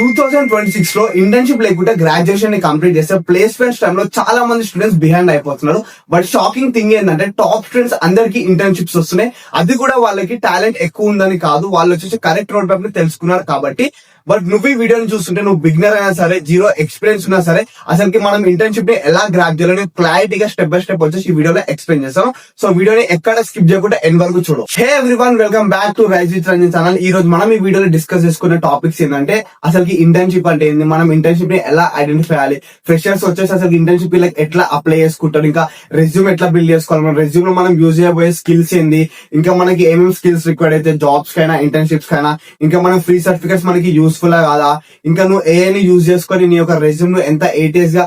2026 లో ఇంటర్న్షిప్ లేకుంటే గ్రాడ్యుయేషన్ ని కంప్లీట్ చేస్తే ప్లేస్మెంట్స్ టైంలో చాలా మంది స్టూడెంట్స్ బిహైండ్ అయిపోతున్నారు. బట్ షాకింగ్ థింగ్ ఏంటంటే టాప్ స్టూడెంట్స్ అందరికి ఇంటర్న్షిప్స్ వస్తున్నాయి. అది కూడా వాళ్ళకి టాలెంట్ ఎక్కువ ఉందని కాదు, వాళ్ళు వచ్చేసి కరెక్ట్ రోడ్ మ్యాప్ ని తెలుసుకున్నారు కాబట్టి. బట్ నువ్వు ఈ వీడియోని చూస్తుంటే నువ్వు బిగినర్ అయినా సరే, జీరో ఎక్స్పీరియన్స్ ఉన్నా సరే, అసలుకి మనం ఇంటర్న్షిప్ ని ఎలా గ్రాప్ చేయాలని క్లారిటీగా స్టెప్ బై స్టెప్ వచ్చేసి ఈ వీడియోలో ఎక్స్ప్లెయిన్ చేస్తాం. సో వీడియోని ఎక్కడ స్కిప్ చేయకుండా ఎండ్ వరకు చూడు. Hey everyone, welcome back to rise with Ranjan channel. ఈ రోజు మనం ఈ వీడియోలో డిస్కస్ చేసుకునే టాపిక్స్ ఏంటంటే అసలుకి ఇంటర్న్షిప్ అంటే ఏంది, మనం ఇంటర్న్షిప్ ని ఎలా ఐడెంటిఫై చేయాలి, ఫ్రెషర్స్ వచ్చేసి అసలు ఇంటర్న్షిప్ లైక్ ఎట్లా అప్లై చేసుకుంటారు, ఇంకా రెజ్యూమ్ ఎట్లా బిల్డ్ చేసుకోవాలి, మన రెజ్యూమ్ లో మనం యూజ్ చేయబోయే స్కిల్స్ ఏంది, ఇంకా మనకి ఏమేమి స్కిల్స్ రిక్వైర్డ్ అయితే జాబ్స్ కైనా ఇంటర్న్షిప్స్ కైనా, ఇంకా మన ఫ్రీ సర్టిఫికేట్స్ మనకి యూస్ఫుల్ కాదా, ఇంకా నువ్వు ఏఐని యూజ్ చేసుకొని నీ యొక్క రెజ్యూమ్ ను ఎంత 8 years గా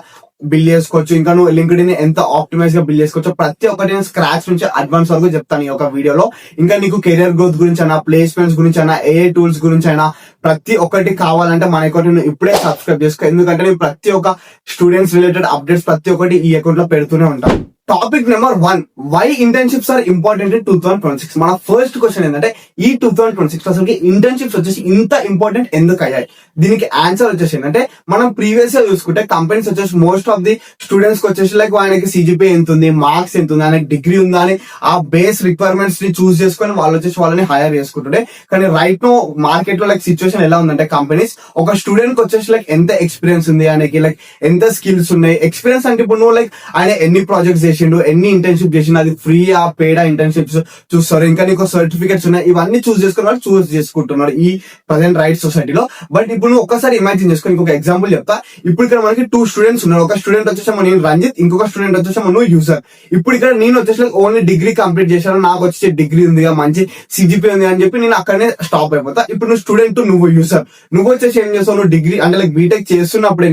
బిల్డ్ చేసుకోవచ్చు, ఇంకా నువ్వు లింక్డ్ఇన్ ఎంత ఆప్టిమైజ్ గా బిల్డ్ చేసుకోవచ్చు, ప్రతి ఒక్కటి నేను స్క్రాచ్ నుంచి అడ్వాన్స్ వరకు చెప్తాను ఈ యొక్క వీడియోలో. ఇంకా నీకు కెరియర్ గ్రోత్ గురించి అయినా, ప్లేస్మెంట్స్ గురించి అయినా, ఏఐ టూల్స్ గురించి అయినా, ప్రతి ఒక్కటి కావాలంటే మన అకౌంట్ ను ఇప్పుడే సబ్స్క్రైబ్ చేసుకో. ఎందుకంటే నేను ప్రతి ఒక్క స్టూడెంట్స్ రిలేటెడ్ అప్డేట్స్ ప్రతి ఒక్కటి ఈ అకౌంట్ లో పెడుతూనే ఉంటాను. Topic number 1, why internships are important in 2026. మన ఫస్ట్ క్వశ్చన్ ఏంటంటే ఈ 2026 అసలు ఇంటర్న్షిప్స్ వచ్చేసి ఇంత ఇంపార్టెంట్ ఎందుకు అయ్యాయి? దీనికి ఆన్సర్ వచ్చేసి ఏంటంటే, మనం ప్రీవియస్ గా చూసుకుంటే కంపెనీస్ వచ్చేసి మోస్ట్ ఆఫ్ ది స్టూడెంట్స్ కి వచ్చేసి లైక్ ఆయనకి సిజిపిఏ ఎంత ఉంది, మార్క్స్ ఎంత ఉంది, ఆయనకి డిగ్రీ ఉందా అని ఆ బేస్ రిక్వైర్మెంట్స్ ని చూస్ చేసుకొని వాళ్ళు వచ్చేసి వాళ్ళని హైర్ చేసుకుంటుండే. కానీ రైట్ నో మార్కెట్ లో లైక్ సిచ్యువేషన్ ఎలా ఉందంటే, కంపెనీస్ ఒక స్టూడెంట్ కి వచ్చేసి లైక్ ఎంత ఎక్స్పీరియన్స్ ఉంది, ఆయనకి లైక్ ఎంత స్కిల్స్ ఉన్నాయి. ఎక్స్పీరియన్స్ అంటే ఇప్పుడు నువ్వు లైక్ ఆయన ఎన్ని ప్రాజెక్ట్స్ చేసిండు, ఎన్ని ఇంటర్న్షిప్ చేసిండు, అది ఫ్రీయా పేడా ఇంటర్న్షిప్స్ చూస్తారు, ఇంకా నీకు సర్టిఫికేట్స్ ఉన్నాయి, ఇవన్నీ చూస్ చేసుకుని వాళ్ళు చూస్ చేసుకుంటున్నారు ఈ ప్రజెంట్ రైట్ సొసైటీలో. బట్ ఇప్పుడు నువ్వు ఒకసారి ఇమాజిన్ చేసుకుని ఇంకొక ఎగ్జాంపుల్ చెప్తా. ఇప్పుడు ఇక్కడ మనకి 2 స్టూడెంట్స్ ఉన్నారు. ఒక స్టూడెంట్ వచ్చేసాము నేను రంజిత్, ఇంకొక స్టూడెంట్ వచ్చేసాము నువ్వు యూజర్. ఇప్పుడు ఇక్కడ నేను వచ్చేసి ఓన్లీ డిగ్రీ కంప్లీట్ చేశాను, నాకు వచ్చే డిగ్రీ ఉంది, మంచి సిజిపిఏ ఉంది అని చెప్పి నేను అక్కడనే స్టాప్ అయిపోతా. ఇప్పుడు నువ్వు స్టూడెంట్, నువ్వు యూజర్. నువ్వు వచ్చేసి ఏం చేస్తావు, నువ్వు డిగ్రీ అంటే లైక్ బీటెక్ చేస్తున్నప్పుడే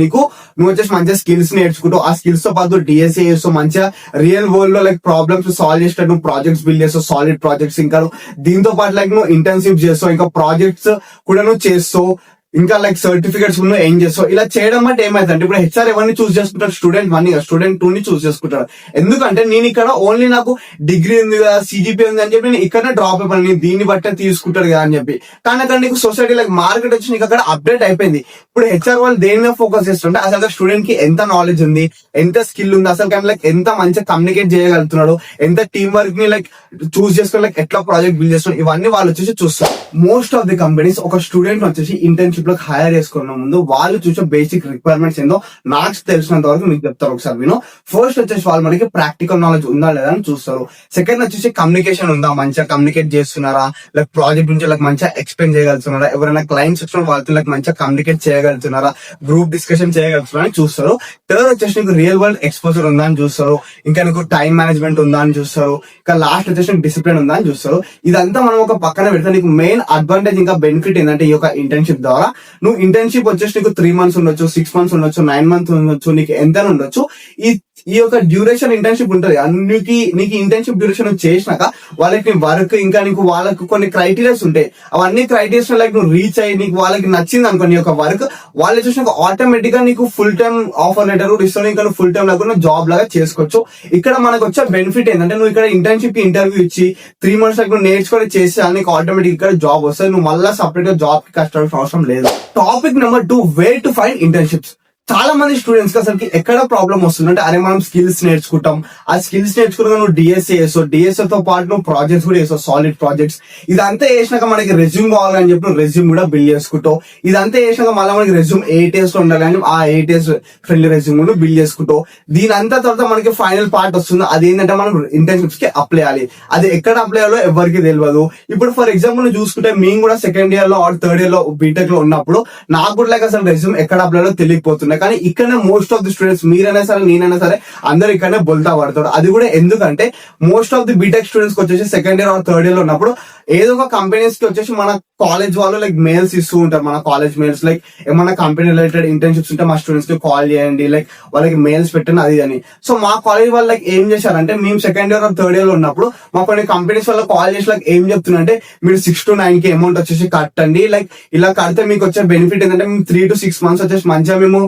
నువ్వు వచ్చేసి మంచిగా స్కిల్స్ నేర్చుకుంటావు. ఆ స్కిల్స్ తో పాటు డిఎస్ఏ చేస్తావు, మంచిగా రియల్ వరల్డ్ లో లైక్ ప్రాబ్లమ్స్ సాల్వ్ చేసేటట్టు నువ్వు ప్రాజెక్ట్స్ బిల్డ్ చేస్తావు, సాలిడ్ ప్రాజెక్ట్స్. ఇంకా దీంతో పాటు లైక్ నువ్వు ఇంటర్న్షిప్ చేస్తావు, ఇంకా ప్రాజెక్ట్స్ కూడా నువ్వు చేస్తావు, ఇంకా లైక్ సర్టిఫికేట్స్ నువ్వు ఏం చేస్తావు. ఇలా చేయడం బట్టి ఏమైందంటే ఇప్పుడు హెచ్ఆర్ ఎవరిని చూస్ చేసుకుంటారు, స్టూడెంట్ 1 స్టూడెంట్ 2 ని చూస్ చేసుకుంటారు. ఎందుకంటే నేను ఇక్కడ ఓన్లీ నాకు డిగ్రీ ఉంది కదా, సిజిపి ఉంది అని చెప్పి నేను ఇక్కడనే డ్రాప్ అయిపోయాను, నేను దీన్ని బట్టే తీసుకుంటారు కదా అని చెప్పి. కానీ అక్కడ నీకు సొసైటీ లైక్ మార్కెట్ వచ్చి నీకు అక్కడ అప్డేట్ అయిపోయింది. ఇప్పుడు హెచ్ఆర్ వాళ్ళు దేని మీద ఫోకస్ చేస్తుంటే అసలు స్టూడెంట్ కి ఎంత నాలెడ్జ్ ఉంది, ఎంత స్కిల్ ఉంది, అసలు లైక్ ఎంత మంచిగా కమ్యూనికేట్ చేయగలుగుతున్నాడు, ఎంత టీమ్ వర్క్ ని లైక్ చూస్ చేసుకుని లైక్ ఎట్లా ప్రాజెక్ట్ బిల్డ్ చేస్తున్నాడు, ఇవన్నీ వాళ్ళు వచ్చేసి చూస్తారు. మోస్ట్ ఆఫ్ ది కంపెనీస్ ఒక స్టూడెంట్ వచ్చేసి ఇంటర్న్షిప్ లో హైర్ చేసుకున్న ముందు వాళ్ళు చూసే బేసిక్ రిక్వైర్మెంట్స్ ఏందో నాకు తెలిసినంత వరకు మీకు చెప్తారు. ఒకసారి విను. ఫస్ట్ వచ్చేసి వాళ్ళు మనకి ప్రాక్టికల్ నాలెడ్జ్ ఉందా లేదా అని చూస్తారు. సెకండ్ వచ్చేసి కమ్యూనికేషన్ ఉందా, మంచిగా కమ్యూనికేట్ చేస్తున్నారా, లైక్ ప్రాజెక్ట్ నుంచి లైక్ మంచిగా ఎక్స్ప్లెయిన్ చేయగలుగుతున్నారా, ఎవరైనా క్లయింట్స్ వచ్చిన వాళ్ళతో లైక్ మంచిగా కమ్యూనికేట్ చేయగలుగుతున్నారా, గ్రూప్ డిస్కషన్ చేయగలుగుతున్నారా అని చూస్తారు. థర్డ్ వచ్చేసి నీకు రియల్ వరల్డ్ ఎక్స్పోజర్ ఉందా అని చూస్తారు. ఇంకా నీకు టైం మేనేజ్మెంట్ ఉందా అని చూస్తారు. ఇంకా లాస్ట్ వచ్చేసి నీకు డిసిప్లిన్ ఉందా అని చూస్తారు. ఇదంతా మనం ఒక పక్కన పెడితే నీకు మెయిన్ అడ్వాంటేజ్ ఇంకా బెనిఫిట్ ఏంటంటే ఈ యొక్క ఇంటర్న్షిప్ ద్వారా నువ్వు ఇంటర్న్షిప్ వచ్చేసి నీకు 3 months ఉండొచ్చు, 6 months ఉండొచ్చు, 9 months ఉండొచ్చు, నీకు ఎంత ఉండొచ్చు. ఈ యొక్క డ్యూరేషన్ ఇంటర్న్షిప్ ఉంటుంది. నీకు ఇంటర్న్షిప్ డ్యూరేషన్ చేసినాక వాళ్ళకి వర్క్ ఇంకా నీకు వాళ్ళకు కొన్ని క్రైటీరియాస్ ఉంటాయి. అవన్నీ క్రైటీరియాస్ లైక్ నువ్వు రీచ్ అయ్యి నీకు వాళ్ళకి నచ్చింది అనుకో నీ యొక్క వర్క్, వాళ్ళు చూసినాక ఆటోమేటిక్ గా నీకు ఫుల్ టైమ్ ఆఫర్ లెటర్ కూడా ఇస్తాను, ఇంకా నువ్వు ఫుల్ టైమ్ లాగా జాబ్ లాగా చేసుకోవచ్చు. ఇక్కడ మనకు వచ్చే బెనిఫిట్ ఏంటంటే నువ్వు ఇక్కడ ఇంటర్న్షిప్ ఇంటర్వ్యూ ఇచ్చి 3 months నువ్వు నేర్చుకొని చేస్తే నీకు ఆటోమేటిక్ ఇక్కడ జాబ్ వస్తుంది. నువ్వు మళ్ళీ సపరేట్ గా జాబ్ కి కష్టాల్సిన అవసరం లేదు. Topic number 2, way to find internships. చాలా మంది స్టూడెంట్స్ కి అసలు ఎక్కడ ప్రాబ్లం వస్తుందంటే, అరే మనం స్కిల్స్ నేర్చుకుంటాం, ఆ స్కిల్స్ నేర్చుకున్నా నువ్వు డిఎస్ఏ చేస్తావు, డిఎస్ఏ తో పాటు నువ్వు ప్రాజెక్ట్స్ కూడా చేస్తావు, సాలిడ్ ప్రాజెక్ట్స్. ఇదంతా చేసినాక మనకి రెజ్యూమ్ కావాలని చెప్పి నువ్వు రెజ్యూమ్ కూడా బిల్డ్ చేసుకుంటావు. ఇదంతా చేసినాక మళ్ళీ మనకి రెజ్యూమ్ 8 years లో ఉండాలి అని ఆ 8 years ఫ్రెండ్లీ రెజ్యూమ్ కూడా బిల్డ్ చేసుకుంటావు. దీని అంతా తర్వాత మనకి ఫైనల్ పార్ట్ వస్తుంది, అదేంటంటే మనం ఇంటర్న్షిప్స్ కి అప్లై చేయాలి. అది ఎక్కడ అప్లై చేయాలో ఎవరికి తెలియదు. ఇప్పుడు ఫర్ ఎగ్జాంపుల్ నువ్వు చూసుకుంటే మేము కూడా 2nd year లో ఆర్ 3rd year లో బీటెక్ లో ఉన్నప్పుడు నాకు కూడా లైక్ అసలు రెజ్యూమ్ ఎక్కడ అప్లై చేయాలో తెలియకపోతున్నాయి. కానీ ఇక్కడనే మోస్ట్ ఆఫ్ ది స్టూడెంట్స్, మీరైనా సరే నేనైనా సరే, అందరు ఇక్కడనే బొల్తా పడతారు. అది కూడా ఎందుకంటే most of the BTech students కి వచ్చేసి 2nd year are 3rd year లో ఉన్నప్పుడు ఏదో ఒక కంపెనీస్ కి వచ్చేసి మన కాలేజ్ వాళ్ళు లైక్ మెయిల్స్ ఇస్తూ ఉంటారు. మన కాలేజ్ మెయిల్స్ లైక్ ఏమన్నా కంపెనీ రిలేటెడ్ ఇంటర్న్షిప్స్ ఉంటే మా స్టూడెంట్స్ కి కాల్ చేయండి, లైక్ వాళ్ళకి మెయిల్స్ పెట్టండి అది అని. సో మా కాలేజ్ వాళ్ళు లైక్ ఏం చేశారంటే, మేము 2nd year are 3rd year లో ఉన్నప్పుడు మా కొన్ని కంపెనీస్ వల్ల కాల్ చేసి లైక్ ఏం చెప్తున్నారంటే, మీరు 6 to 9 కి అమౌంట్ వచ్చేసి కట్టండి, లైక్ ఇలా కడితే మీకు వచ్చే బెనిఫిట్ ఏంటంటే మేము 3 to 6 months వచ్చేసి మంచిగా మేము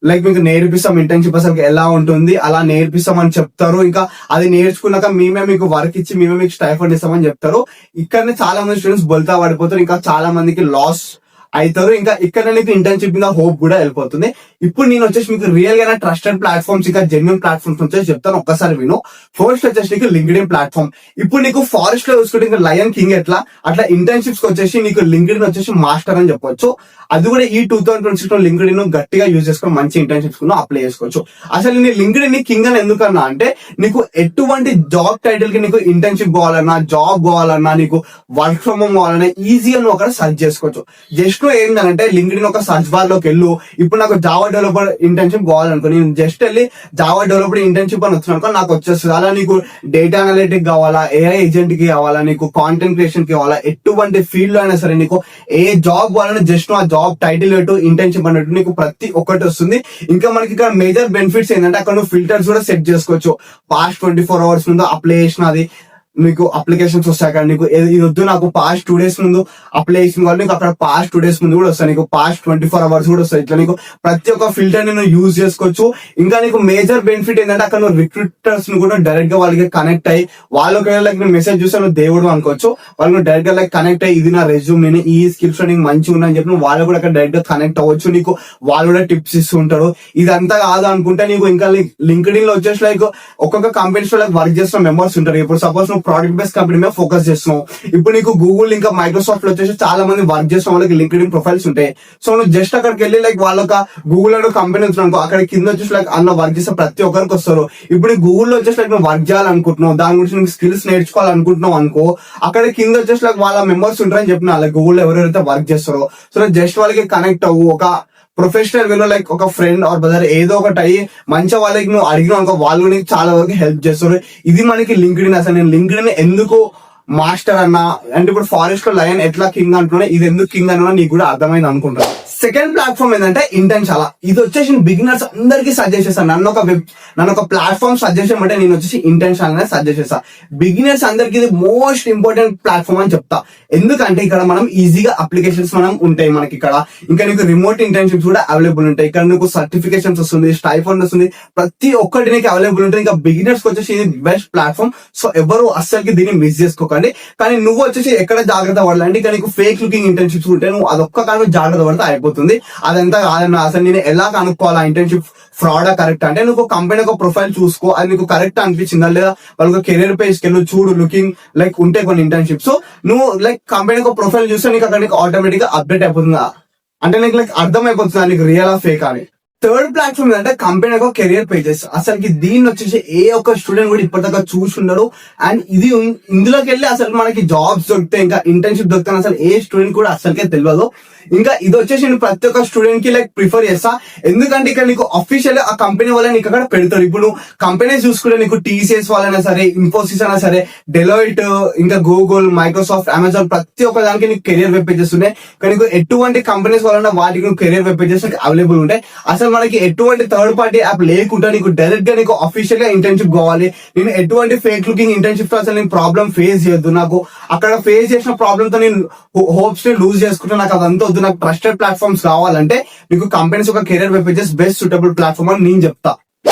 లైక్ మీకు నేర్పిస్తాం, ఇంటర్న్షిప్ అసలు ఎలా ఉంటుంది అలా నేర్పిస్తాం అని చెప్తారు. ఇంకా అది నేర్చుకున్నాక మేమే మీకు వర్క్ ఇచ్చి మేమే మీకు స్టైఫండ్ ఇస్తామని చెప్తారు. ఇక్కడనే చాలా మంది స్టూడెంట్స్ బొల్తా పడిపోతారు. ఇంకా చాలా మందికి లాస్ అవుతారు. ఇంకా ఇక్కడ నీకు ఇంటర్న్షిప్ మీద హోప్ కూడా వెళ్ళిపోతుంది. ఇప్పుడు నేను వచ్చేసి మీకు రియల్ గా ట్రస్టెడ్ ప్లాట్ఫామ్స్ ఇంకా జెన్యున్ ప్లాట్ఫామ్స్ వచ్చేసి చెప్తాను, ఒక్కసారి విను. ఫస్ట్ వచ్చేసి నీకు లింక్డ్ఇన్ ప్లాట్ఫామ్. ఇప్పుడు నీకు ఫారెస్ట్ లో చూసుకుంటే ఇంకా లయన్ కింగ్ ఎట్లా, అట్లా ఇంటర్న్షిప్స్ వచ్చేసి నీకు లింక్డ్ఇన్ వచ్చేసి మాస్టర్ అని చెప్పొచ్చు. అది కూడా ఈ 2026 లో లింక్డ్ఇన్ గట్టిగా యూజ్ చేసుకుని మంచి ఇంటర్న్షిప్స్ అప్లై చేసుకోవచ్చు. అసలు నేను లింక్డ్ఇన్ ని కింగ్ అని ఎందుకన్నా అంటే, నీకు ఎటువంటి జాబ్ టైటిల్ కి నీకు ఇంటర్న్షిప్ కావాలన్నా, జాబ్ కావాలన్నా, నీకు వర్క్ ఫ్రమ్ హోమ్ కావాలన్నా ఈజీగా నువ్వు అక్కడ సర్చ్ చేసుకోవచ్చు. జస్ట్ ఏంటంటే లింక్డ్ఇన్ ఒక సర్చ్ బార్ లోకి వెళ్ళు. ఇప్పుడు నాకు జావా డెవలపర్ ఇంటర్న్షిప్ కావాలనుకో, నేను జస్ట్ వెళ్ళి జావా డెవలపర్ ఇంటర్న్షిప్ అని వచ్చినానుకో నాకు వచ్చేస్తుంది. అలా నీకు డేటా అనలిటిక్ కావాలా, ఏఐ ఏజెంట్ కి కావాలా, నీకు కాంటెంట్ క్రియేషన్ కి కావాలా, ఎటువంటి ఫీల్డ్ లో అయినా సరే నీకు ఏ జాబ్ కావాలన్నా జస్ట్ ఆ జాబ్ టైటిల్ పెట్టు, ఇంటర్న్షిప్ అన్నట్టు నీకు ప్రతి ఒక్కటి వస్తుంది. ఇంకా మనకి ఇక్కడ మేజర్ బెనిఫిట్స్ ఏంటంటే అక్కడ నువ్వు ఫిల్టర్స్ కూడా సెట్ చేసుకోవచ్చు. పాస్ట్ 24 hours ముందు అప్లై చేసినది మీకు అప్లికేషన్స్ వస్తాయి కదా, నీకు ఇది వద్దు నాకు పాస్ట్ 2 days ముందు అప్లై చేసిన వాళ్ళు నీకు అక్కడ పాస్ట్ 2 days ముందు కూడా వస్తాయి, నీకు పాస్ట్ 24 hours కూడా వస్తాయి. ఇట్లా నీకు ప్రతి ఒక్క ఫిల్టర్ ని నువ్వు యూజ్ చేసుకోవచ్చు. ఇంకా నీకు మేజర్ బెనిఫిట్ ఏంటంటే అక్కడ నువ్వు రిక్రూటర్స్ ను కూడా డైరెక్ట్ గా వాళ్ళకి కనెక్ట్ అయ్యి, వాళ్ళకి లైక్ నువ్వు మెసేజ్ చూస్తే నువ్వు దేవుడు అనుకోవచ్చు, వాళ్ళు డైరెక్ట్ గా లైక్ కనెక్ట్ అయ్యి ఇది నా రెజ్యూమ్, నేను ఈ స్కిల్స్ నీకు మంచిగా ఉన్నాయని చెప్పి వాళ్ళు కూడా అక్కడ డైరెక్ట్ గా కనెక్ట్ అవ్వచ్చు. నీకు వాళ్ళు కూడా టిప్స్ ఇస్తూ ఉంటారు. ఇదంతా కాదు అనుకుంటే నీకు ఇంకా లింక్డ్ఇన్ లో వచ్చేసి లైక్ ఒక్కొక్క కంపెనీస్ లో లైక్ వర్క్ చేస్తున్న మెంబర్స్ ఉంటారు. ఇప్పుడు సపోజ్ నువ్వు ప్రోడక్ట్ బేస్డ్ కంపెనీ మీద ఫోకస్ చేస్తున్నావు, ఇప్పుడు నీకు గూగుల్ ఇంకా మైక్రోసాఫ్ట్ లో వచ్చేసి చాలా మంది వర్క్ చేస్తున్న వాళ్ళకి లింక్డ్ఇన్ ప్రొఫైల్స్ ఉంటాయి. సో నువ్వు జస్ట్ అక్కడికి వెళ్ళి లైక్ వాళ్ళొక గూగుల్ అనే కంపెనీ వచ్చినావు, అక్కడ కింద వచ్చేసి లైక్ అన్న వర్క్ చేసే ప్రతి ఒక్కరికి వస్తారు. ఇప్పుడు గూగుల్లో వచ్చేసి లైక్ నువ్వు వర్క్ చేయాలనుకుంటున్నావు, దాని గురించి నీకు స్కిల్స్ నేర్చుకోవాలనుకుంటున్నావు అనుకో, అక్కడ కింద వచ్చేసి లైక్ వాళ్ళ మెంబర్స్ ఉంటారని చెప్పిన లైక్ గూగుల్లో ఎవరెవరైతే వర్క్ చేస్తారో, సో జస్ట్ వాళ్ళకి కనెక్ట్ అవ్వు. ఒక ప్రొఫెషనల్ వేలో లైక్ ఒక ఫ్రెండ్ ఆర్ బ్రదర్ ఏదో ఒకటి అయ్యి మంచిగా వాళ్ళకి నువ్వు అడిగిన అనుకో, వాళ్ళు నీకు చాలా వరకు హెల్ప్ చేస్తారు. ఇది మనకి లింక్డ్ఇన్. అసలు నేను లింక్డ్ఇన్ ఎందుకు మాస్టర్ అన్నా అంటే, ఇప్పుడు ఫారెస్ట్ లో లయన్ ఎట్లా కింగ్ అంటున్నా, ఇది ఎందుకు కింగ్ అన్నా నీకు కూడా అర్థమైంది అనుకుంటా. సెకండ్ ప్లాట్ఫామ్ ఏంటంటే ఇంటర్న్షాలా. ఇది వచ్చేసి బిగినర్స్ అందరికి సజెస్ట్ చేస్తాను. నన్ను ఒక ప్లాట్ఫామ్ సజెస్ట్ చేయమంటే నేను వచ్చేసి ఇంటర్న్షాల్ అనేది సజెస్ట్ చేస్తా. బిగినర్స్ అందరికి ఇది మోస్ట్ ఇంపార్టెంట్ ప్లాట్ఫామ్ అని చెప్తా. ఎందుకంటే ఇక్కడ మనం ఈజీగా అప్లికేషన్స్ మనం ఉంటాయి మనకి ఇక్కడ. ఇంకా నీకు రిమోట్ ఇంటర్న్షిప్స్ కూడా అవైలబుల్ ఉంటాయి. ఇక్కడ నీకు సర్టిఫికేషన్స్ వస్తుంది, స్టైఫండ్ వస్తుంది, ప్రతి ఒక్కటి నీకు అవైలబుల్ ఉంటుంది. ఇంకా బిగినర్స్ వచ్చేసి ఇది బెస్ట్ ప్లాట్ఫామ్. సో ఎవరు అస్సలకి దీన్ని మిస్ చేసుకోకండి. కానీ నువ్వు వచ్చేసి ఎక్కడ జాగ్రత్త పడాలంటే, ఇక్కడ నీకు ఫేక్ లుకింగ్ ఇంటర్న్షిప్స్ ఉంటాయి, నువ్వు అదొక్క కానీ జాగ్రత్త పడితే అయిపోతుంది. అదంతా కాదన్నా. అసలు నేను ఎలా కనుక్కోవాలా ఇంటర్న్షిప్ ఫ్రాడ్ కరెక్ట్ అంటే, నువ్వు కంపెనీ ఒక ప్రొఫైల్ చూసుకో, అది నీకు కరెక్ట్ అనిపించిందా లేదా, వాళ్ళకి కెరీర్ పేజ్ కి వెళ్ళి చూడు, లుకింగ్ లైక్ ఉంటాయి కొన్ని ఇంటర్న్షిప్స్. నువ్వు లైక్ కంపెనీ ఒక ప్రొఫైల్ చూస్తే నీకు అక్కడ నీకు ఆటోమేటిక్ గా అప్డేట్ అయిపోతుందా అంటే నీకు లైక్ అర్థం అయిపోతుందా నీకు రియల్ ఆ ఫేక్ అని. థర్డ్ ప్లాట్ఫామ్ ఏంటంటే కంపెనీ ఒక కెరియర్ పేజెస్. అసలుకి దీన్ని వచ్చేసి ఏ ఒక్క స్టూడెంట్ కూడా ఇప్పటిదాకా చూసి ఉండడు. అండ్ ఇది ఇందులోకి వెళ్ళి అసలు మనకి జాబ్స్ దొరుకుతాయి, ఇంకా ఇంటర్న్షిప్ దొరుకుతాయి అసలు ఏ స్టూడెంట్ కూడా అసలుకే తెలియదు. ఇంకా ఇది వచ్చేసి నేను ప్రతి ఒక్క స్టూడెంట్ కి లైక్ ప్రిఫర్ చేస్తా. ఎందుకంటే ఇక్కడ నీకు అఫీషియల్ ఆ కంపెనీ వాళ్ళని నీకు అక్కడ పెడతారు. ఇప్పుడు కంపెనీస్ చూసుకుంటే నీకు టీసీఎస్ వాళ్ళైనా సరే, ఇన్ఫోసిస్ అయినా సరే, డెలాయిట్, ఇంకా గూగుల్, మైక్రోసాఫ్ట్, అమెజాన్, ప్రతి ఒక్క దానికి నీకు కెరియర్ వెబ్ పేజెస్ ఉన్నాయి. కానీ నీకు ఎటువంటి కంపెనీస్ వాళ్ళన్నా వాటికి నువ్వు కెరియర్ వెబ్ పేజెస్ అవైలబుల్ ఉంటాయి. అసలు మనకి ఎటువంటి థర్డ్ పార్టీ యాప్ లేకుండా నీకు డైరెక్ట్ గా నీకు అఫీషియల్ గా ఇంటర్న్షిప్ కావాలి. నేను ఎటువంటి ఫేక్ లుకింగ్ ఇంటర్న్షిప్ తో అసలు నేను ప్రాబ్లం ఫేస్ చేయొద్దు. నాకు అక్కడ ఫేస్ చేసిన ప్రాబ్లమ్ తో నేను హోప్స్ ని లూజ్ చేసుకుంటే నాకు అదంతా వద్దు. నాకు ట్రస్టెడ్ ప్లాట్ఫామ్స్ కావాలంటే నీకు కంపెనీస్ ఒక career web pages best suitable platform అని నేను చెప్తా.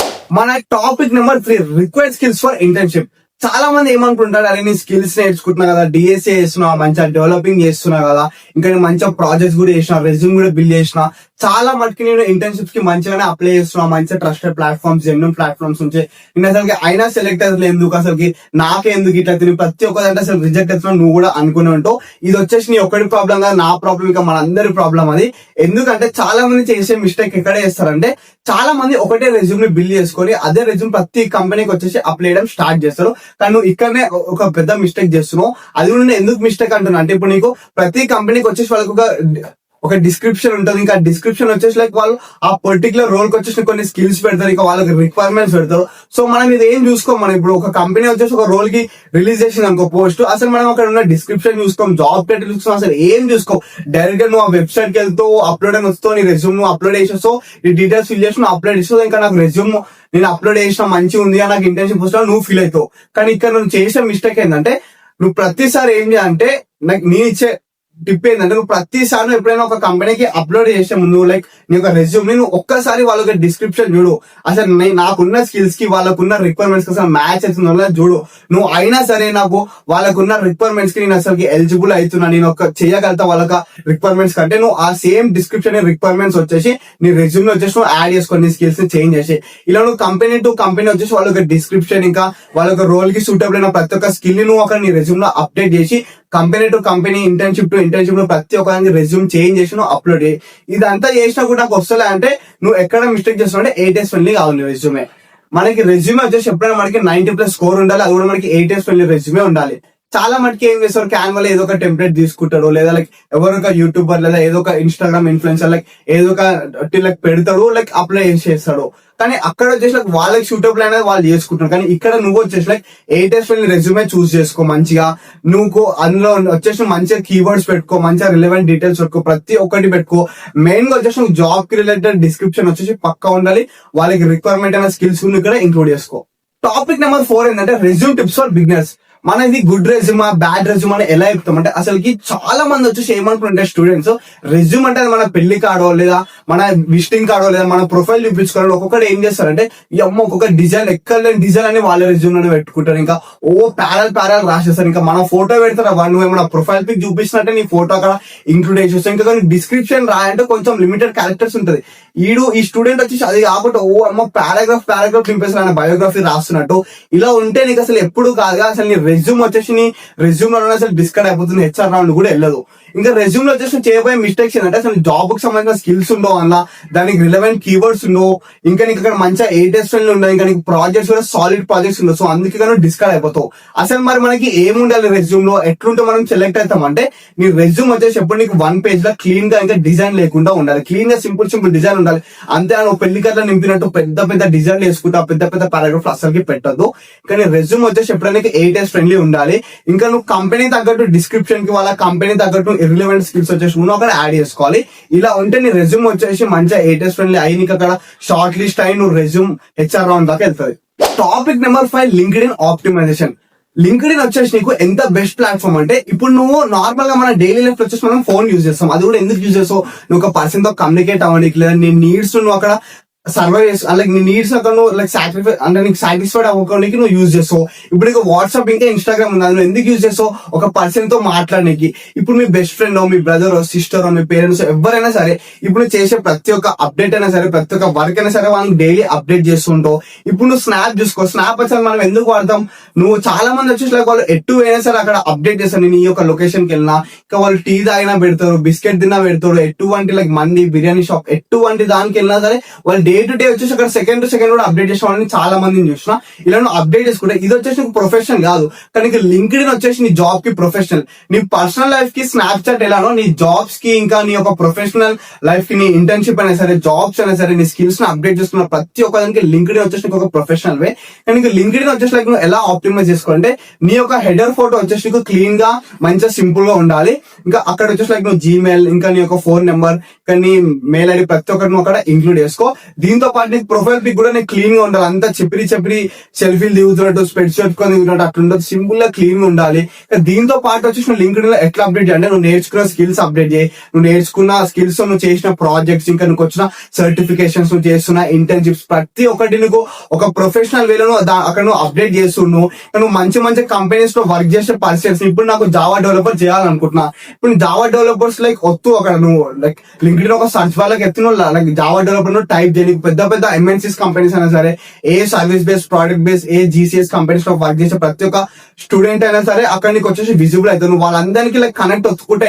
మన topic number 3, required skills for internship. చాలా మంది ఏమనుకుంటారు, అరే నేను స్కిల్స్ నేర్చుకుంటున్నా కదా, డిఎస్ఏ చేస్తున్నా, మంచిగా డెవలపింగ్ చేస్తున్నా కదా, ఇంకా నేను మంచిగా ప్రాజెక్ట్స్ కూడా చేసిన, రెజ్యూమ్ కూడా బిల్డ్ చేసిన, చాలా మటుకు నేను ఇంటర్న్షిప్స్ కి మంచిగానే అప్లై చేస్తున్నా, మంచిగా ట్రస్టెడ్ ప్లాట్ఫామ్స్, జెన్యూన్ ప్లాట్ఫామ్స్ నుంచి నేను అసలు అయినా సెలెక్ట్ అసలు ఎందుకు, అసలుకి నాకెందుకు ఇట్లా తిని ప్రతి ఒక్కదంటే అసలు రిజెక్ట్ అవుతున్నా నువ్వు కూడా అనుకుని ఉంటావు. ఇది వచ్చేసి నీ ఒక్కడి ప్రాబ్లం కాదు, నా ప్రాబ్లం, ఇంకా మనందరి ప్రాబ్లం అది. ఎందుకంటే చాలా మంది చేసే మిస్టేక్ ఎక్కడ చేస్తారంటే, చాలా మంది ఒకటే రెజ్యూమ్ ని బిల్డ్ చేసుకొని అదే రెజ్యూమ్ ప్రతి కంపెనీకి వచ్చేసి అప్లై చేయడం స్టార్ట్ చేస్తారు. కానీ నువ్వు ఇక్కడనే ఒక పెద్ద మిస్టేక్ చేస్తున్నావు. అది కూడా నేను ఎందుకు మిస్టేక్ అంటున్నా అంటే, ఇప్పుడు నీకు ప్రతి కంపెనీకి వచ్చేసి వాళ్ళకి ఒక డిస్క్రిప్షన్ ఉంటుంది. ఇంకా డిస్క్రిప్షన్ వచ్చేసి లైక్ వాళ్ళు ఆ పర్టికులర్ రోల్ కి వచ్చేసి కొన్ని స్కిల్స్ పెడతారు, ఇంకా వాళ్ళకి రిక్వైర్మెంట్స్ పెడతారు. సో మనం ఇది ఏం చూసుకోం. మనం ఇప్పుడు ఒక కంపెనీ వచ్చేసి ఒక రోల్ కి రిలీజ్ చేసింది అనుకో పోస్ట్, అసలు మనం అక్కడ ఉన్న డిస్క్రిప్షన్ చూసుకోం, జాబ్ టైటిల్ చూసుకోం, అసలు ఏం చూసుకో. డైరెక్ట్ గా నువ్వు ఆ వెబ్సైట్ కి వెళ్తూ అప్లోడ్ అని వస్తావు, నీ రెజ్యూమ్ నువ్వు అప్లోడ్ చేసేస్తావు, ఈ డీటెయిల్స్ ఫిల్ చేసి నువ్వు అప్లోడ్ చేస్తావు. ఇంకా నాకు రెజ్యూమ్ నేను అప్లోడ్ చేసిన మంచిగా ఉంది, నాకు ఇంటర్న్షిప్ వస్తా నువ్వు ఫీల్ అవుతావు. కానీ ఇక్కడ నువ్వు చేసే మిస్టేక్ ఏంటంటే, నువ్వు ప్రతిసారి ఏం చేయాలంటే, నాకు నేను ఇచ్చే టిప్ ఏంటంటే నువ్వు ప్రతిసారి నువ్వు ఎప్పుడైనా ఒక కంపెనీకి అప్లోడ్ చేసే ముందు లైక్ నీ యొక్క రెజ్యూమ్ ని నువ్వు ఒక్కసారి వాళ్ళకి డిస్క్రిప్షన్ చూడు. అసలు నాకున్న స్కిల్స్ కి వాళ్ళకున్న రిక్వైర్మెంట్స్ కి అసలు మ్యాచ్ అవుతుందో చూడు. నువ్వు అయినా సరే నాకు వాళ్ళకున్న రిక్వైర్మెంట్స్ కి నేను అసలు ఎలిజిబుల్ అవుతున్నా, నేను ఒక చేయగలుగుతా వాళ్ళకి రిక్వైర్మెంట్స్ కంటే, నువ్వు ఆ సేమ్ డిస్క్రిప్షన్ రిక్వైర్మెంట్స్ వచ్చేసి నీ రెజ్యూమ్ లో వచ్చేసి నువ్వు యాడ్ చేసుకొని నీ స్కిల్స్ ని చేంజ్ చేసి, ఇలా నువ్వు కంపెనీ టు కంపెనీ వచ్చేసి వాళ్ళకి డిస్క్రిప్షన్ ఇంకా వాళ్ళ రోల్ కి సూటబుల్ అయిన ప్రతి ఒక్క స్కిల్ ని నువ్వు అక్కడ నీ రెజ్యూమ్ లో అప్డేట్ చేసి, company to company, internship to internship లో ప్రతి ఒక్కరికి రెజ్యూమ్ చేంజ్ చేసి నువ్వు అప్లోడ్ చేయి. ఇదంతా చేసినా కూడా నాకు వస్తలే అంటే నువ్వు ఎక్కడ మిస్టేక్ చేస్తున్నావు అంటే 8 days ఫ్రెండ్లీ కావాలి రెజ్యూమే. మనకి రెజ్యూమే వచ్చేసి ఎప్పుడైనా మనకి 90+ స్కోర్ ఉండాలి, అది కూడా మనకి 8 days ఫ్రెండ్లీ రెజ్యూమే ఉండాలి. చాలా మటుకి ఏం చేస్తారు, క్యాన్వాలో ఏదో ఒక టెంప్లెట్ తీసుకుంటాడు, లేదా లైక్ ఎవరో ఒక యూట్యూబర్ లేదా ఏదో ఒక ఇన్స్టాగ్రామ్ ఇన్ఫ్లుయెన్సర్ లైక్ ఏదో ఒక లైక్ పెడతాడు, లైక్ అప్లై చేస్తాడు. కానీ అక్కడ వచ్చేసి లైక్ వాళ్ళకి సూటబుల్ అనేది వాళ్ళు చేసుకుంటారు. కానీ ఇక్కడ నువ్వు వచ్చేసి లైక్ 8 days రెజ్యూమే చూస్ చేసుకో మంచిగా. నువ్వు అందులో వచ్చేసి మంచిగా కీవర్డ్స్ పెట్టుకో, మంచిగా రిలవెంట్ డీటెయిల్స్ పెట్టుకో, ప్రతి ఒక్కటి పెట్టుకో. మెయిన్ గా వచ్చేసి నువ్వు జాబ్ కి రిలేటెడ్ డిస్క్రిప్షన్ వచ్చేసి పక్కా ఉండాలి, వాళ్ళకి రిక్వైర్మెంట్ అయిన స్కిల్స్ ఇక్కడ ఇంక్లూడ్ చేసుకో. టాపిక్ నెంబర్ 4 ఏంటంటే రెజ్యూమ్ టిప్స్ ఫర్ బిగినర్స్. మనది గుడ్ రెజ్యూమా బ్యాడ్ రెజ్యూమ్ అని ఎలా చెప్తామంటే, అసలుకి చాలా మంది వచ్చేసి ఏమనుకుంటే స్టూడెంట్స్ రెజ్యూమ్ అంటే అది మన పెళ్లి కార్డో లేదా మన విజిటింగ్ కార్డో లేదా మన ప్రొఫైల్ చూపించుకోవడం. ఒక్కొక్కటి ఏం చేస్తారంటే ఈ అమ్మ ఒక్కొక్క డిజైన్ ఎక్కలేని డిజైన్ అని వాళ్ళ రెజ్యూమ్ లోనే పెట్టుకుంటారు, ఇంకా ప్యారల్ రాసేస్తారు, ఇంకా మన ఫోటో పెడతారు. నువ్వు ఏమైనా ప్రొఫైల్ పిక్ చూపించినట్టే నీ ఫోటో అక్కడ ఇంక్లూడ్ చేసేస్తావు. ఇంకా డిస్క్రిప్షన్ రాయంటే కొంచెం లిమిటెడ్ క్యారెక్టర్స్ ఉంటది. ఈ స్టూడెంట్ వచ్చేసి అది కాకుండా అమ్మ పారాగ్రాఫ్ నింపేసిన బయోగ్రఫీ రాస్తున్నట్టు ఇలా ఉంటే నీకు అసలు ఎప్పుడు కాదుగా అసలు నీ రెజ్యూమ్ వచ్చేసి నీ రెజ్యూమ్ లో అసలు డిస్కట్ అయిపోతుంది, హెచ్ఆర్ రౌండ్ కూడా వెళ్ళదు. ఇంకా రెజ్యూమ్ లో వచ్చేసి చేయబోయే మిస్టేక్స్ ఏంటంటే అసలు జాబ్ కి సంబంధించిన స్కిల్స్ ఉండవు, అలా దానికి రిలవెంట్ కీవర్డ్స్ ఉండవు, ఇంకా నీకు అక్కడ మంచిగా 8 days ఉండవు, ఇంకా నీకు ప్రాజెక్ట్స్ కూడా సాలిడ్ ప్రాజెక్ట్స్ ఉండవు. సో అందుకే కానీ డిస్కట్ అయిపోతావు. అసలు మరి మనకి ఏముండాలి రెజ్యూమ్ లో, ఎట్లుంటే మనం సెలెక్ట్ అవుతాం అంటే నీ రెజ్యూమ్ వచ్చేసి ఎప్పుడు నీకు 1 page లో క్లీన్ గా ఇంకా డిజైన్ లేకుండా ఉండాలి, క్లీన్ గా సింపుల్ డిజైన్ ఉండాలి. అంతే నువ్వు పెళ్లి కట్ల నింపినట్టు పెద్ద డిజైన్ వేసుకుంటా పెద్ద పారాగ్రాఫ్ అసలుకి పెట్టద్దు. కానీ రెజ్యూమ్ వచ్చేసి ఎప్పుడైనా 8 days ఫ్రెండ్లీ ఉండాలి. ఇంకా నువ్వు కంపెనీ తగ్గట్టు డిస్క్రిప్షన్ కి వాళ్ళ కంపెనీ తగ్గట్టు ఇర్రిలవెంట్ స్కిల్స్ వచ్చేసి నువ్వు అక్కడ యాడ్ చేసుకోవాలి. ఇలా ఉంటే నీ రెజ్యూమ్ వచ్చేసి మంచిగా 8 days ఫ్రెండ్లీ అయ్యి నీకు అక్కడ షార్ట్ లిస్ట్ అయ్యి నువ్వు రెజ్యూమ్ హెచ్ఆర్ రౌండ్ దాకా వెళ్తుంది. Topic number 5 LinkedIn optimisation. LinkedIn వచ్చేసి నీకు ఎంత బెస్ట్ ప్లాట్ఫామ్ అంటే, ఇప్పుడు నువ్వు నార్మల్ గా మన డైలీ లైఫ్ వచ్చేసి మనం ఫోన్ యూజ్ చేస్తాం. అది కూడా ఎందుకు యూజ్ చేస్తావు, నువ్వు ఒక పర్సన్ తో కమ్యూనికేట్ అవ్వడానికి, లేదా నీ నీడ్స్ నువ్వు అక్కడ సర్వైవ్ చేస్తావు, లైక్ నీ నీడ్స్ అక్కడ నువ్వు లైక్ సాక్రిఫైస్ అంటే నీకు సాటిస్ఫైడ్ అవ్వడానికి నువ్వు యూజ్ చేస్తావు. ఇప్పుడు నీకు వాట్సాప్ ఇంకా ఇన్స్టాగ్రామ్ ఉంది, నువ్వు ఎందుకు యూజ్ చేస్తావు, ఒక పర్సన్ తో మాట్లాడడానికి. ఇప్పుడు మీ బెస్ట్ ఫ్రెండ్ మీ బ్రదర్ సిస్టర్ మీ పేరెంట్స్ ఎవరైనా సరే ఇప్పుడు నువ్వు చేసే ప్రతి ఒక్క అప్డేట్ అయినా సరే, ప్రతి ఒక్క వర్క్ అయినా సరే వాళ్ళకి డైలీ అప్డేట్ చేస్తుంటావు. ఇప్పుడు నువ్వు స్నాప్ చూసుకో, స్నాప్ వచ్చి మనం ఎందుకు వాడతాం, నువ్వు చాలా మంది వచ్చేసి లైక్ వాళ్ళు ఎటు అయినా సరే అక్కడ అప్డేట్ చేస్తారు. నేను ఈ యొక్క లొకేషన్ కి వెళ్ళినా, ఇంకా వాళ్ళు టీ తాగినా పెడతారు, బిస్కెట్ తిన్నా పెడతారు, ఎటువంటి లైక్ మంది బిర్యానీ షాప్ ఎటువంటి దానికి వెళ్ళినా సరే వాళ్ళు డే టు డే వచ్చేసి అక్కడ సెకండ్ టు సెకండ్ కూడా అప్డేట్ చేసిన వాళ్ళని చాలా మందిని చూసిన. ఇలా నువ్వు అప్డేట్ చేసుకుంటే ఇది వచ్చేసి నీకు ప్రొఫెషన్ కాదు, కానీ లింక్డ్ఇన్ వచ్చేసి నీ జాబ్ కి ప్రొఫెషనల్. నీ పర్సనల్ లైఫ్ కి స్నాప్చాట్ ఎలానో నీ జాబ్స్ కి ఇంకా నీ యొక్క ప్రొఫెషనల్ లైఫ్ కి నీ ఇంటర్న్షిప్ అయినా సరే, జాబ్స్ అయినా సరే, నీ స్కిల్స్ ని అప్డేట్ చేసుకున్న ప్రతి ఒక్కదానికి లింక్డ్ఇన్ వచ్చేసి నీకు ఒక ప్రొఫెషనల్ వే. కానీ నీకు లింక్డ్ఇన్ వచ్చేసి లైక్ నువ్వు ఎలా ఆప్టిమైజ్ చేసుకోవాలంటే, నీ యొక్క హెడర్ ఫోటో వచ్చేసి నీకు క్లీన్ గా మంచిగా సింపుల్ గా ఉండాలి. ఇంకా అక్కడ వచ్చేసి లైక్ నువ్వు జీమెయిల్ ఇంకా నీ యొక్క ఫోన్ నెంబర్ ఇంకా నీ మెయిల్ ఐడి ప్రతి ఒక్కటి నువ్వు అక్కడ ఇంక్లూడ్ చేసుకో. దీంతో పాటు నీకు ప్రొఫైల్ పిక్ కూడా నీకు క్లీన్ గా ఉండాలి, అంతా చెప్పి సెల్ఫీలు దిగుతున్నట్టు స్పెట్స్ పెట్టుకొని దిగుతున్నట్టు అట్లుండదు, సింపుల్ గా క్లీన్ గా ఉండాలి. దీంతో పాటు వచ్చేసి నువ్వు లింక్డ్ఇన్ లో ఎట్లా అప్డేట్ చేయాలంటే, నువ్వు నేర్చుకున్న స్కిల్స్ అప్డేట్ చేయి, నువ్వు నేర్చుకున్న స్కిల్స్ నువ్వు చేసిన ప్రాజెక్ట్స్ ఇంకా నువ్వు వచ్చిన సర్టిఫికేషన్స్ నువ్వు చేస్తున్న ఇంటర్న్షిప్స్ ప్రతి ఒక్కటి నీకు ఒక ప్రొఫెషనల్ వేలో అక్కడ నువ్వు అప్డేట్ చేస్తున్నావు. నువ్వు మంచి కంపెనీస్ లో వర్క్ చేసే పర్సన్స్, ఇప్పుడు నాకు జావా డెవలపర్ చేయాలనుకుంటున్నా, ఇప్పుడు జావా డెవలపర్స్ లైక్ వస్తూ అక్కడ నువ్వు లైక్ లింక్డ్ఇన్ ఒక సర్చ్ వాళ్ళకి ఎత్తును లైక్ జావా డెవలపర్ టైప్ చేయి. పెద్ద ఎంఎన్సీస్ కంపెనీస్ అయినా సరే, ఏ సర్వీస్ బేస్డ్ ప్రోడక్ట్ బేస్డ్ ఏ జీసీఎస్ కంపెనీస్ లో వర్క్ చేసే ప్రతి ఒక్క స్టూడెంట్ అయినా సరే అక్కడ నీకు వచ్చేసి విజిబుల్ అవుతావు. నువ్వు వాళ్ళందరికీ లైక్ కనెక్ట్ ఒత్తుకుంటే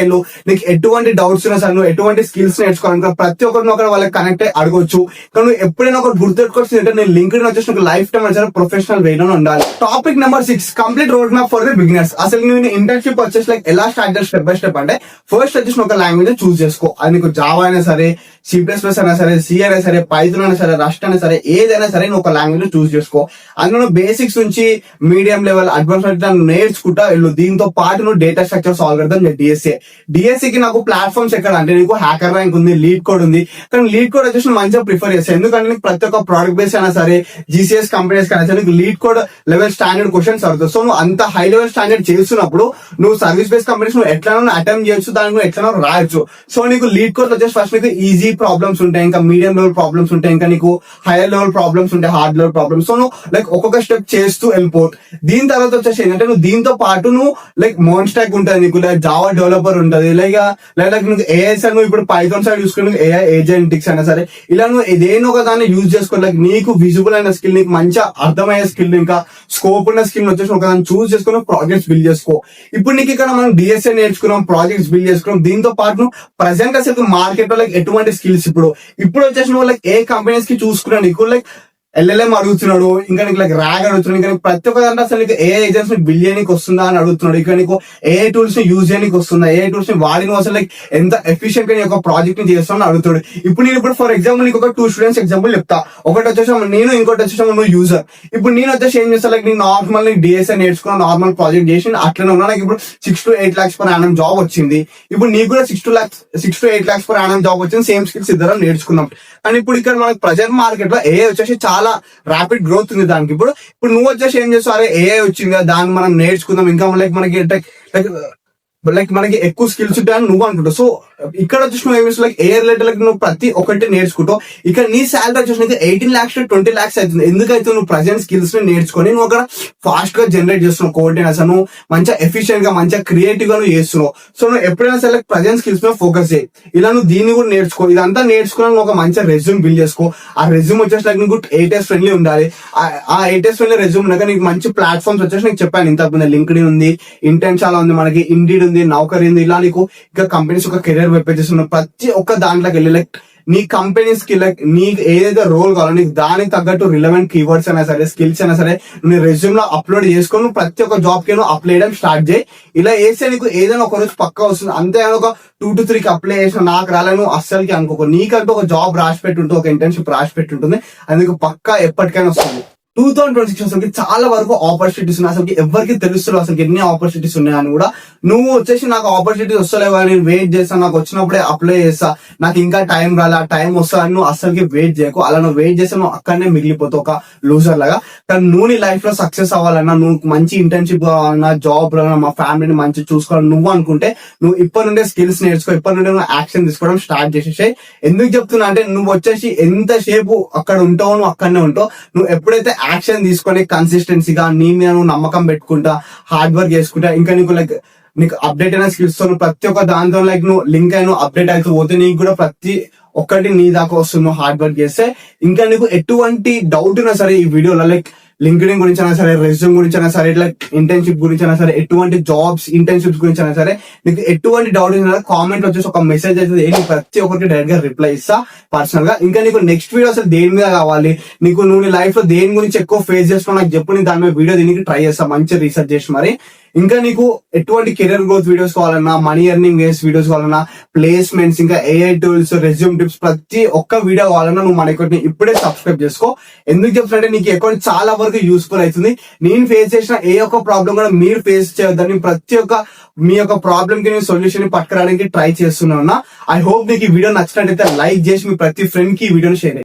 నీకు ఎటువంటి డౌట్స్ ఉన్నా సరే, నువ్వు ఎటువంటి స్కిల్స్ నేర్చుకోవాలంటే ప్రతి ఒక్కరిని అక్కడ వాళ్ళకి కనెక్ట్ అయ్యి అడగొచ్చు. కానీ నువ్వు ఎప్పుడైనా ఒకటి గుర్తుపెట్టుకోవచ్చు అంటే, నేను లింక్డ్ఇన్ వచ్చేసి లైఫ్ టైం వచ్చే ప్రొఫెషనల్ వేలో ఉండాలి. Topic number 6 complete road map for the beginners. అసలు నువ్వు ఇంటర్న్షిప్ వచ్చేసి లైక్ ఎలా స్టార్ట్ చేయాలి స్టెప్ బై స్టెప్ అంటే, ఫస్ట్ వచ్చేసి ఒక లాంగ్వేజ్ చూస్ చేసుకో. అది నీకు జావా జావా అయినా సరే, C++ అయినా సరే, C అయినా సరే, పైథాన్ అయినా సరే, రస్ట్ అయినా సరే, ఏదైనా సరే నువ్వు ఒక లాంగ్వేజ్ చూస్ చేసుకో. అందులో బేసిక్స్ నుంచి మీడియం లెవెల్ అడ్వాన్స్ నేర్చుకుంటా వెళ్ళు. దీంతో పాటు నువ్వు డేటా స్ట్రక్చర్స్ ఆల్గరిథం డిఎస్సి కి నాకు ప్లాట్ఫామ్స్ ఎక్కడ అంటే నీకు హ్యాకర్ ర్యాంక్ ఉంది, లీడ్ కోడ్ ఉంది. కానీ లీడ్ కోడ్ వచ్చేసి నువ్వు మంచిగా ప్రిఫర్ చేస్తాను, ఎందుకంటే నీకు ప్రతి ఒక్క ప్రోడక్ట్ బేస్ అయినా సరే, GCS కంపెనీస్ అయినా సరే నీకు lead code level standard questions అడుగుతావు. సో నువ్వు అంత హై లెవెల్ స్టాండర్డ్ చేస్తున్నప్పుడు నువ్వు సర్వీస్ బేస్ కంపెనీస్ నువ్వు ఎట్లా అటెంప్ట్ చేయొచ్చు, దానికి నువ్వు ఎట్లా రాయొచ్చు. సో నీకు లీడ్ కోడ్ వచ్చేసి ఫస్ట్ నీకు ఈజీ ప్రాబ్లమ్స్ ఉంటాయి, ఇంకా మీడియం లెవెల్ ప్రాబ్లమ్స్ ఉంటాయి, ఇంకా నీకు హైయర్ లెవెల్ ప్రాబ్లమ్స్ ఉంటాయి, హార్డ్ లెవెల్ ప్రాబ్లమ్స్. సో నువ్వు లైక్ ఒక్కొక్క స్టెప్ చేస్తూ వెళ్ళిపోతు. దీని తర్వాత వచ్చేసి ఏంటంటే నువ్వు దీంతో పాటు నువ్వు లైక్ మోన్ స్టాక్ ఉంటుంది, నీకు లైక్ జావా డెవలపర్ ఉంటుంది, లైక్ నీకు ఏఐస్ నువ్వు ఇప్పుడు పైథాన్ సైడ్ చూసుకుని AI ఏజెంటిక్స్ అయినా సరే, ఇలా నువ్వు ఏదైనా ఒక దాన్ని యూజ్ చేసుకో. లైక్ నీకు విజిబుల్ అయిన స్కిల్, నీకు మంచిగా అర్థమయ్యే స్కిల్, ఇంకా స్కోప్ ఉన్న స్కిల్ వచ్చేసి ఒక దాన్ని చూస్ చేసుకుని ప్రాజెక్ట్స్ బిల్డ్ చేసుకో. ఇప్పుడు నీకు ఇక్కడ మనం DSA నేర్చుకున్నాం, ప్రాజెక్ట్స్ బిల్డ్ చేసుకున్నాం. దీంతో పాటు ప్రెసెంట్ అసలు మార్కెట్ లో లైక్ ఎటువంటి స్కిల్స్ ఇప్పుడు వచ్చేసి నువ్వు లైక్ ఏ కంపెనీస్ కి చూసుకున్నా నీకు లైక్ LLM అడుగుతున్నాడు, ఇంకా నీకు లైక్ ర్యాగ్ అడుగుతున్నాడు, ఇంకా ప్రతి ఒక్క దాంట్లో అసలు నీకు AI ఏజెంట్స్ ని బిల్డ్ చేయడానికి వస్తుందా అని అడుగుతున్నాడు, ఇక్కడ నీకు AI టూల్స్ ని యూజ్ చేయడానికి వస్తుందా, AI టూల్స్ ని వాడి నువ్వు అసలు లైక్ ఎంత ఎఫిషియెంట్ గా ఒక ప్రాజెక్ట్ ని చేస్తావు అడుగుతాడు. ఇప్పుడు ఫర్ ఎగ్జాంపుల్ నీకు ఒక 2 స్టూడెంట్స్ ఎగ్జాంపుల్ చెప్తా. ఒకటి వచ్చేసి నేను, ఇంకోటి వచ్చేసి నువ్వు యూజర్. ఇప్పుడు నేను వచ్చేసి ఏం చేస్తా, లైక్ నేను నార్మల్ DSA నేర్చుకున్నా, నార్మల్ ప్రాజెక్ట్ చేసి అట్లనే ఉన్నా, నాకు ఇప్పుడు 6 to 8 lakhs per annum job వచ్చింది. ఇప్పుడు నీకు కూడా 6 to 8 lakhs per annum job వచ్చింది, సేమ్ స్కిల్స్ ఇద్దరం నేర్చుకున్నాం. అండ్ ఇప్పుడు ఇక్కడ మనకి ప్రజెంట్ మార్కెట్ లో AI వచ్చేసి చాలా ర్యాపిడ్ గ్రోత్ ఉంది దానికి. ఇప్పుడు నువ్వు వచ్చేసి ఏం చేస్తావు, అరే AI వచ్చింది కదా, దాన్ని మనం నేర్చుకుందాం, ఇంకా లైక్ మనకి ఎక్కువ స్కిల్స్ ఉంటాయని నువ్వు అనుకుంటావు. సో ఇక్కడ వచ్చేసి నువ్వు ఏమి లైక్ AI రిలేటెడ్ లైక్ నువ్వు ప్రతి ఒక్కటి నేర్చుకుంటావు. ఇక్కడ నీ శాలరీ వచ్చేసి 18 lakhs to 20 lakhs అవుతుంది. ఎందుకైతే నువ్వు ప్రజెంట్ స్కిల్స్ ని నేర్చుకొని నువ్వు అక్కడ ఫాస్ట్ గా జనరేట్ చేస్తున్నావు కోడ్ అసలు నువ్వు మంచిగా ఎఫిషియెంట్ గా మంచిగా క్రియేటివ్ గా నువ్వు చేస్తున్నావు. సో నువ్వు ఎప్పుడైనా సరే ప్రజెంట్ స్కిల్స్ మీద ఫోకస్ చేయి. ఇలా నువ్వు దీన్ని కూడా నేర్చుకో. ఇదంతా నేర్చుకుని నువ్వు ఒక మంచిగా రెజ్యూమ్ బిల్డ్ చేసుకో. ఆ రెజ్యూమ్ వచ్చేసి లైక్ నీకు ATS ఫ్రెండ్లీ ఉండాలి. ఆ ATS ఫ్రెండ్లీ రెజ్యూమ్ ఉన్నాక నీకు మంచి ప్లాట్ఫామ్స్ వచ్చేసి నీకు చెప్పాను ఇంతకుముందు, లింక్డ్ఇన్ ఉంది, ఇంటెన్ చాలా ఉంది, మనకి ఇండీడ్ ఉంది, నౌకరీ ఉంది. ఇలా నీకు ఇంకా కంపెనీస్ ఒక కెరీర్ వెబ్ పేజెస్ ఉన్నాయి. ప్రతి ఒక్క దాంట్లోకి వెళ్ళి లైక్ నీ కంపెనీస్ కి లైక్ నీకు ఏదైతే రోల్ కావాలో నీకు దానికి తగ్గట్టు రిలవెంట్ కీవర్డ్స్ అయినా సరే, స్కిల్స్ అయినా సరే నువ్వు రెజ్యూమ్ లో అప్లోడ్ చేసుకొని ప్రతి ఒక్క జాబ్ కి నువ్వు అప్లై చేయడం స్టార్ట్ చేయి. ఇలా వేస్తే నీకు ఏదైనా ఒక రోజు పక్కా వస్తుంది. అంతే ఒక 2 to 3 అప్లై చేసిన నాకు రాలే నువ్వు అస్సలకి అనుకోకు. నీకంటూ ఒక జాబ్ రాసి పెట్టుంటుంది, ఒక ఇంటర్న్షిప్ రాసి పెట్టుంటుంది, అది నీకు పక్కా ఎప్పటికైనా వస్తుంది. 2026 అసలు చాలా వరకు ఆపర్చునిటీస్ ఉన్నాయి. అసలు ఎవరికి తెలుస్తుంది అసలు ఎన్ని ఆపర్చునిటీస్ ఉన్నాయని కూడా. నువ్వు వచ్చేసి నాకు ఆపర్చునిటీస్ వస్తలేవా, నేను వెయిట్ చేస్తాను, నాకు వచ్చినప్పుడే అప్లై చేస్తా, నాకు ఇంకా టైం రాలే, ఆ టైం వస్తా అని నువ్వు అసలుకి వెయిట్ చేయకు. అలా నువ్వు వెయిట్ చేస్తే నువ్వు అక్కడనే మిగిలిపోతావు ఒక లూజర్ లాగా. కానీ నువ్వు నీ లైఫ్ లో సక్సెస్ అవ్వాలన్నా, నువ్వు మంచి ఇంటర్న్షిప్ కావాలన్నా, జాబ్ రావాలన్నా, మా ఫ్యామిలీని మంచి చూసుకోవాలని నువ్వు అనుకుంటే నువ్వు ఇప్పటి నుండే స్కిల్స్ నేర్చుకో. ఇప్పటి నుండే నువ్వు యాక్షన్ తీసుకోవడం స్టార్ట్ చేసేసాయి. ఎందుకు చెప్తున్నా అంటే నువ్వు వచ్చేసి ఎంతసేపు అక్కడ ఉంటావు, నువ్వు అక్కడనే ఉంటావు. నువ్వు ఎప్పుడైతే యాక్షన్ తీసుకొని కన్సిస్టెన్సీగా నీ మీద నువ్వు నమ్మకం పెట్టుకుంటా, హార్డ్ వర్క్ చేసుకుంటా, ఇంకా నీకు అప్డేట్ అయిన స్కిల్స్ తో ప్రతి ఒక్క దాంతో లైక్ నువ్వు లింక్ అయినా అప్డేట్ అవుతూ పోతే నీకు కూడా ప్రతి ఒక్కటి నీ దాకా వస్తుంది నువ్వు హార్డ్ వర్క్ చేస్తే. ఇంకా నీకు ఎటువంటి డౌట్ ఉన్నా సరే ఈ వీడియోలో లైక్ లింక్డ్ఇన్ గురించి అయినా సరే, రెజ్యూమ్ గురించి అయినా సరే, ఇట్లా ఇంటర్న్షిప్ గురించి అయినా సరే, ఎటువంటి జాబ్స్ ఇంటర్న్షిప్స్ గురించి అయినా సరే, నీకు ఎటువంటి డౌట్ అయినా కామెంట్ వచ్చేసి ఒక మెసేజ్ అయితే ప్రతి ఒక్కరికి డైరెక్ట్ గా రిప్లై ఇస్తా పర్సనల్ గా. ఇంకా నీకు నెక్స్ట్ వీడియో అసలు దేని మీద కావాలి, నువ్వు నీ లైఫ్ లో దేని గురించి ఎక్కువ ఫేస్ చేస్తున్నావు నాకు చెప్పు, నేను దాని మీద వీడియో దీనికి ట్రై చేస్తా మంచి రీసెర్చ్ చేసి మరి. ఇంకా నీకు ఎటువంటి కెరీర్ గ్రోత్ వీడియోస్ కావాలన్నా, మనీ ఎర్నింగ్ వేస్ వీడియోస్ కావాలన్నా, ప్లేస్మెంట్స్, ఇంకా AI టూల్స్, రెజ్యూమ్ టిప్స్, ప్రతి ఒక్క వీడియో కావాలన్నా నువ్వు మన అకౌంట్ ని ఇప్పుడే సబ్స్క్రైబ్ చేసుకో. ఎందుకు చెప్తున్నా నీకు అకౌంట్ చాలా వరకు యూస్ఫుల్ అవుతుంది. నేను ఫేస్ చేసిన ఏ ఒక్క ప్రాబ్లం కూడా మీరు ఫేస్ చేయొద్దని ప్రతి ఒక్క మీ యొక్క ప్రాబ్లమ్ కి నేను సొల్యూషన్ పట్టుకురావడానికి ట్రై చేస్తున్నా. ఐ హోప్ నీకు ఈ వీడియో నచ్చినట్టయితే లైక్ చేసి మీ ప్రతి ఫ్రెండ్ కి ఈ వీడియోని షేర్